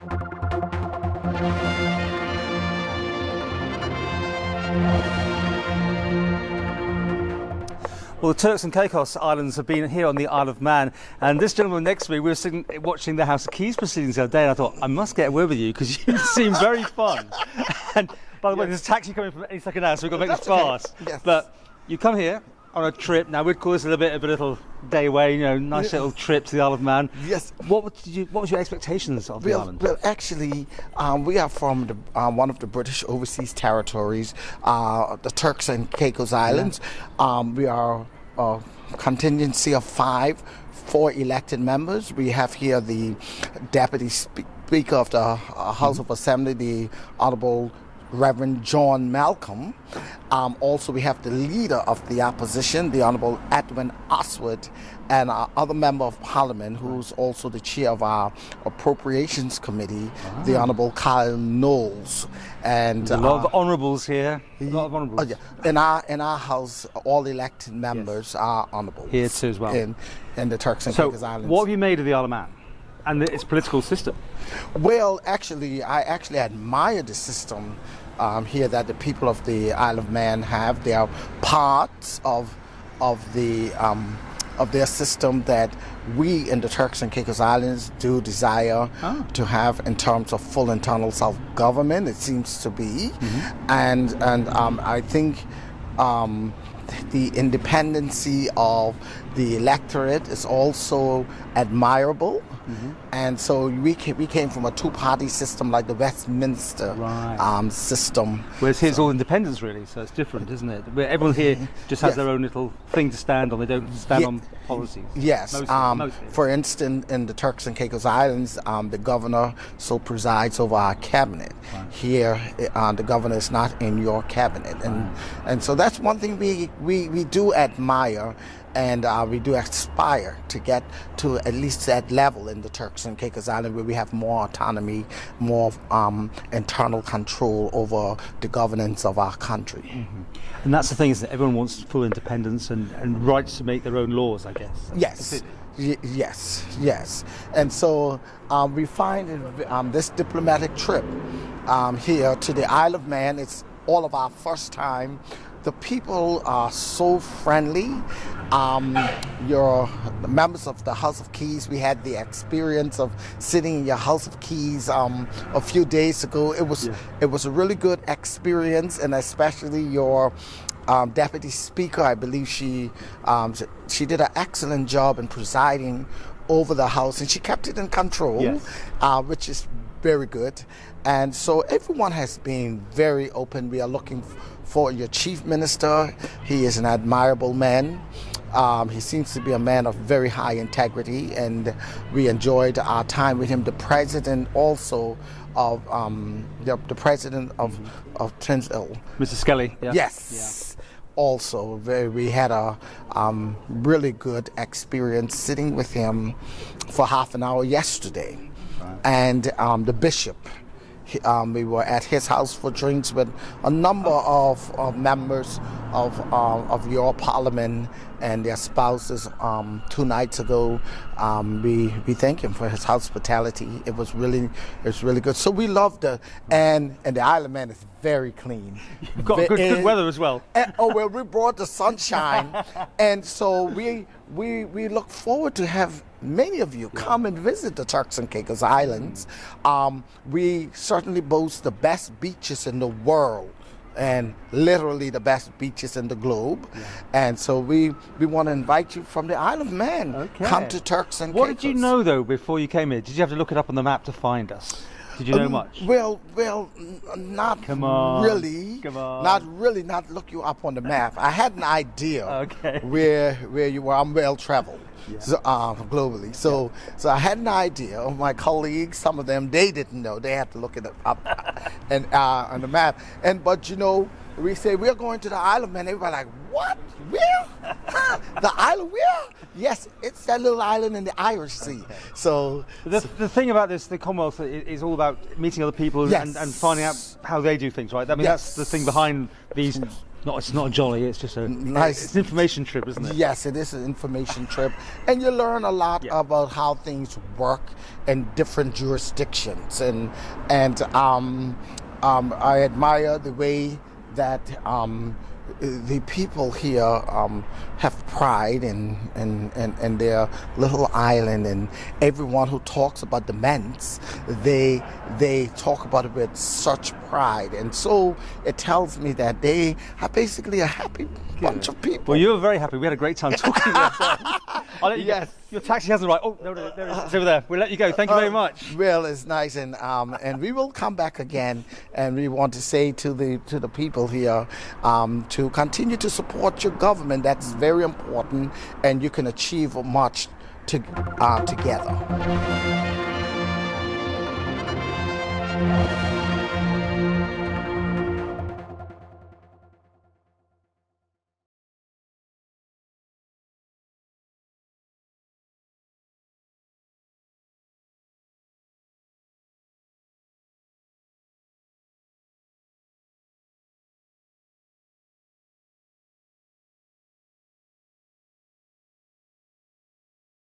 Well, the Turks and Caicos Islands have been here on the Isle of Man, and this gentleman next to me, we were sitting watching the House of Keys proceedings the other day, and I thought, I must get a word with you because you seem very fun. And by the way, there's a taxi coming from any second now, so we've got to make this fast. Okay. Yes. But you come here on a trip. Now we'd call this a little bit of a little day away, nice little trip to the Isle of Man. Yes. What was your expectations of the island? Well, actually, we are from one of the British overseas territories, the Turks and Caicos Islands. Yeah. We are a contingency of four elected members. We have here the Deputy Speaker of the House of Assembly, the Honourable Reverend John Malcolm. Also, we have the Leader of the Opposition, the Honourable Edwin Oswald, and our other Member of Parliament, who's also the Chair of our Appropriations Committee, the Honourable Kyle Knowles. And a lot of honourables here. A lot of honourables. Yeah. In our House, all elected members are honourable. Here too as well. In the Turks and Caicos Islands. What have you made of the Isle of Man and its political system? Well, I actually admire the system here that the people of the Isle of Man have. They are parts of their system that we in the Turks and Caicos Islands do desire to have in terms of full internal self-government. It seems to be, and I think the independency of the electorate is also admirable. And so we came from a two-party system like the Westminster system. Whereas here's all independence really, so it's different, isn't it? Where everyone here just has their own little thing to stand on. They don't stand on policies. Yes. Mostly. For instance, in the Turks and Caicos Islands, the governor so presides over our cabinet. Here, the governor is not in your cabinet, and so that's one thing we do admire. And we do aspire to get to at least that level in the Turks and Caicos Islands, where we have more autonomy, more internal control over the governance of our country. And that's the thing, isn't it? Everyone wants full independence and rights to make their own laws, I guess. Yes. Yes. And so we find in this diplomatic trip here to the Isle of Man, it's all of our first time. The people are so friendly. Your members of the House of Keys, we had the experience of sitting in your House of Keys a few days ago. It was a really good experience, and especially your Deputy Speaker, I believe she did an excellent job in presiding over the House, and she kept it in control, which is very good. And so everyone has been very open. We are looking for your Chief Minister. He is an admirable man. He seems to be a man of very high integrity, and we enjoyed our time with him. The President also of the President of Tinsdale, Mr. Skelly. Yeah. Yes. Yeah. Also, we had a really good experience sitting with him for half an hour yesterday, and the Bishop. We were at his house for drinks with a number of members of your parliament and their spouses 2 nights ago. We thank him for his hospitality. It was really good. So we loved it, and the Isle of Man is very clean. You've got good weather as well. We brought the sunshine, and so we look forward to have many of you come and visit the Turks and Caicos Islands. We certainly boast the best beaches in the world, and literally the best beaches in the globe. And so we want to invite you from the Isle of Man. Okay. Come to Turks and What Caicos. did you know though before you came here? Did you have to look it up on the map to find us? Did you know much? Well, not Come on. really. Come on. Not look you up on the map. I had an idea where you were. I'm well traveled. So, globally. So I had an idea. My colleagues, some of them, they didn't know. They had to look it up and on the map. But we say we're going to the Isle of Man. Everybody like, what? Where? The Isle of where? Yes, it's that little island in the Irish Sea. Okay. So the thing about this, the Commonwealth, is all about meeting other people and finding out how they do things, right? I mean, that's the thing behind these No, it's not a jolly. It's just a Nice. It's an information trip, isn't it? Yes, it is an information trip, and you learn a lot about how things work in different jurisdictions, and I admire the way that the people here have pride in their little island, and everyone who talks about the Ments, they talk about it with such pride, and so it tells me that they are basically a happy bunch of people. Well, you were very happy. We had a great time talking. I'll let you Yes. go. Your taxi hasn't arrived. Oh, there it is. It's over there. We'll let you go. Thank you very much. Well, it's nice, and we will come back again, and we want to say to the people here to continue to support your government. That's very important, and you can achieve much together.